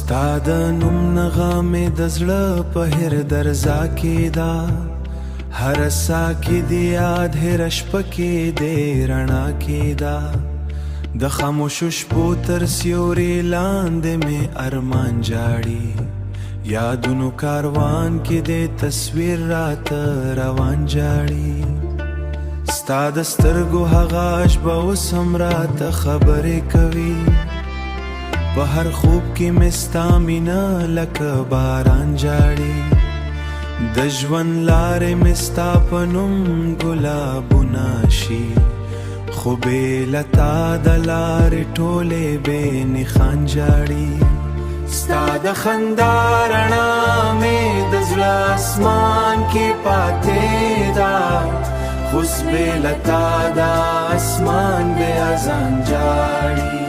ستا د نوم نغمې د زړه په هر درزا کې دا هر سا کې دی یاد هر شپه کې دی رڼا کې دا د خاموشو شپو تر سیوري لاندې مې ارمان جاړي یادونو کاروان کې دی تصویر راته روان جاړي ستا د سترګو هغه اشبه اوس هم راته خبرې کوي په هر خوب کې مې ستا مینه لکه باران جاړي د ژوند لارې مې ستا په نوم ګلابونه شي خو بې له تا د لارې ټولې بې نښان جاړي ستا د خندا رڼا مې د زړه اسمان کې پاتې ده خو بې له تا د اسمان بې اذان جاړي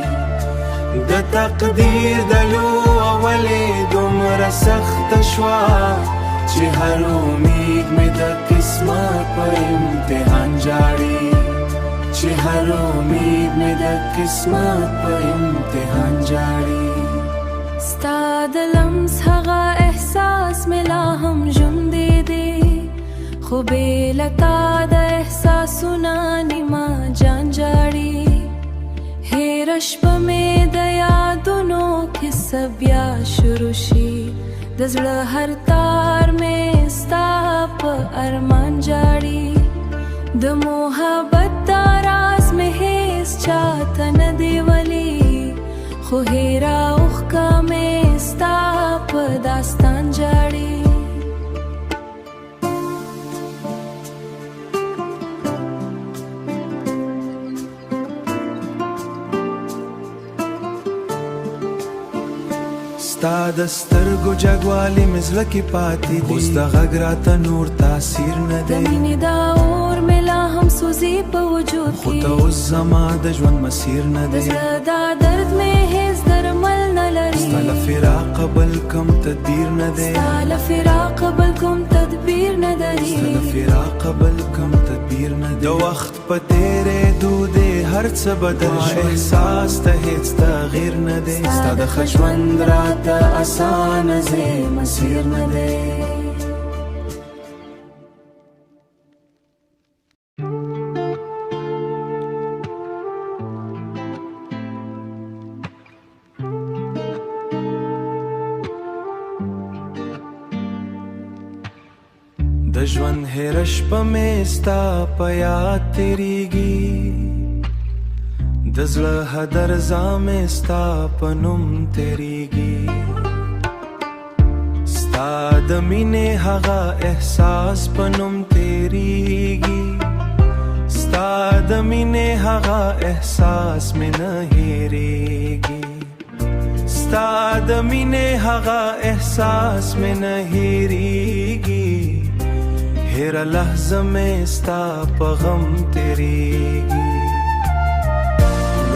د تقدیر د لو اولې دومره سخته شوه چې هر امید مې د قسمت په امتحان جاړي چې هر امید مې د قسمت په امتحان جاړي ستا د لمس هغه احساس مې لا هم ژوندی دی خو بې له تا د احساسونه نیمه جان جاړي هېره شپه مې د یادونو کیسه بیا شروع شي د زړه هر تار مې ستا په ارمان جاړي د محبت دا راز مې هیڅ چاته نه دی ولی خو هېره اوښکه مې ستا په داستان جاړي ستا د سترګو جګوالی مې زړه کې پاتې دي اوس د غږ راته نور تاثیر نه دی د مینې دا اور مې لا هم سوزي په وجود خو ته اوس زما د ژوند مسیر نه دی د زړه دا درد مې هیڅ درمل نه لري ستا له فراقه بل کوم تدبیر نه دی ستا له فراقه بل کوم تدبیر نه لري ستا له فراقه بل کوم تدبیر نه دی د وخت په تېرېدو دی هر څه بدل شو احساس ته هیڅ تغییر نه دی ستا د ښه ژوند راته اسانه ځې مسیر نه دی د ژوند هره شپه مې ستا په یاد تېرېږي د زړه هدرزا مې ستا په نوم تېرېږي ستا د مینې هغه احساس په نوم تېرېږي ستا د مینې هغه احساس مې نه هېرېږي ستا د مینې هغه احساس مې نه هېرېږي هره لحظه مې ستا په غم تېرېږي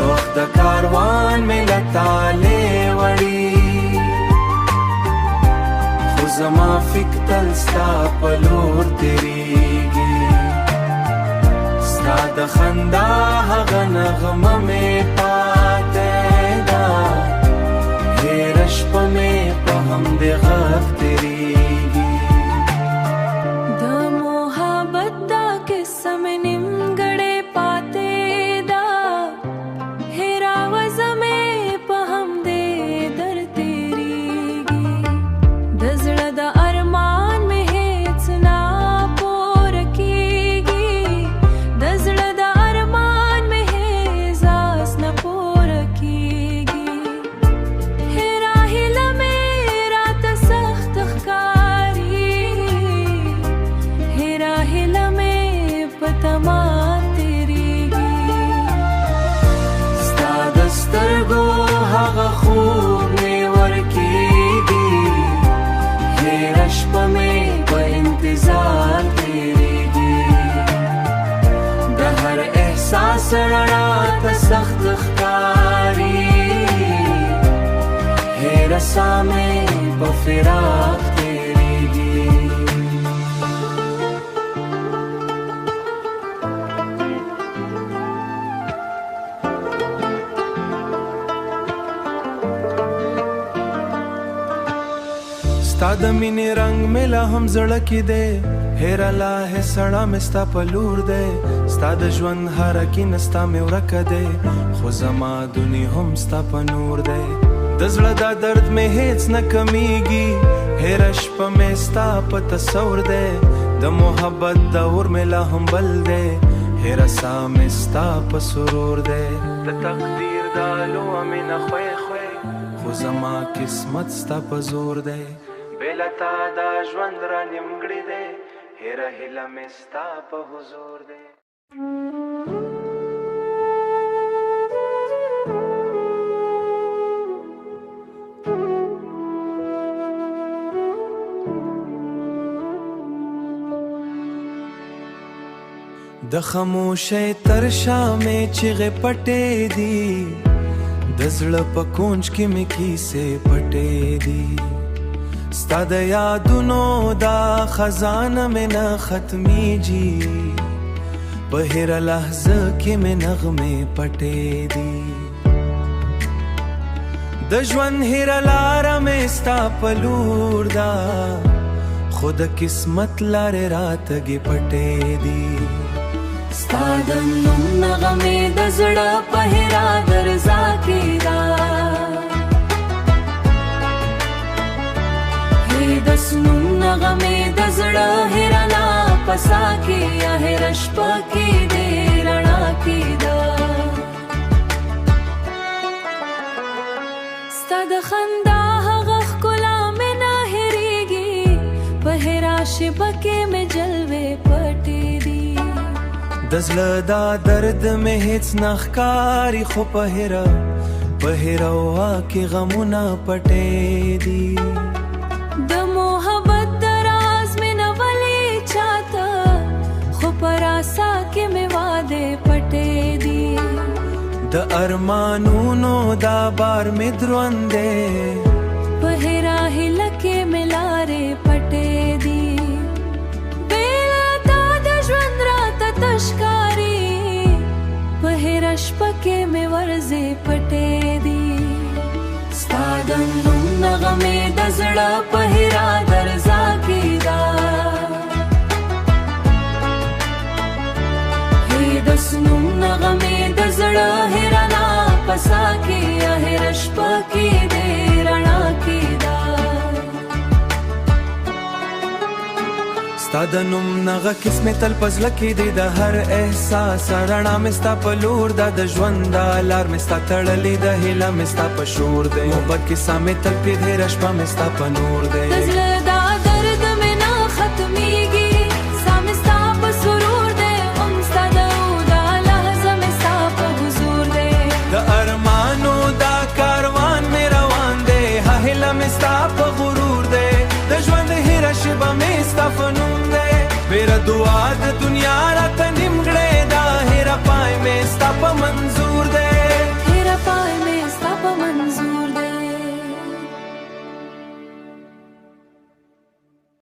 وخت د کاروان مې له تالې وړي خو زما فکر تل ستا په لور تېرېږي ستا د خندا هغه نغمه مې پاتې ده هېره شپه مې په همدې غږ تېرېږي سرنا ته سخت ښکاري هېره ساه مې په فراق تېرېږي ستا د مینې رنگ ملا هم زړه کې دی هیره لا ہے سړه مې ستا په لور دی ستا د ژوند هره کینه ستا مې ورکه دی خو زما دنیا هم ستا په نور دی د زړه دا درد مې هیڅ نه کمیږي هیره شپه مې ستا په تصور دی د محبت د اور مې لا هم بل دی هیره سا مې ستا په سرور دی د تقدیر دا لوه مې نه خوی خوی خو زما قسمت ستا په زور دی بېله تا دا ژوند را نیمګړی دی هیره هیله مې ستا په حضور دی د خاموشۍ تر شا مې چیغې پټې دي د زړه په کونج کې مې کیسې پټې دي ستا د یادونو دا خزانه مې نه ختمیږي په هره لحظه کې مې نغمې پټې دي د ژوند هره لاره مې ستا په لور ده خو د قسمت لارې راتګې پټې دي ستا د نوم نغمې د زړه په هره درزا کې ده د سنوم نغمې د زړه هره نا پسا کې یا هره شپه کې دې رڼا کې ده ستا د خندا هغه ښکلا مې نه هېرېږي په هره شپه کې مې جلوې پټې دي د زړه دا درد مې هیڅ نه ښکاري خو په هره وا کې غمونه پټې دي د محبت د راز مې نه ولې چاته خو پر آسا کې مې وعدې پټې دي د ارمانونو دا بار مې دروند دی په هره هیله کې مې لارې پټې دي بېله تا د ژوند راته تش ښکاري په هره شپه کې مې ورځې پټې دي ستا د نوم نغمې د زړه په هره درزا کې ده د سنوم نغمې د زړه هره نا پسا کې یا هره شپه کې دې رڼا کې ده ستا د نوم نغه قسمې تل په زړه کې دی د هر احساس رڼا مې ستا په لور ده د ژوند دا لار مې ستا تړلې د هیله مې ستا په شور دی محبت کیسه مې تل پرې هېره شپه مې ستا په نور دی د زړه دا درد مې نه ختمیږي سا مې ستا په سرور دی هم ستا د دا لحظه مې ستا په حضور دی د ارمانو دا کاروان مې روان دی هیله مې ستا په غرور دی د ژوند هېره شپه مې ستا په نوم دی بیره دعا د دنیا راته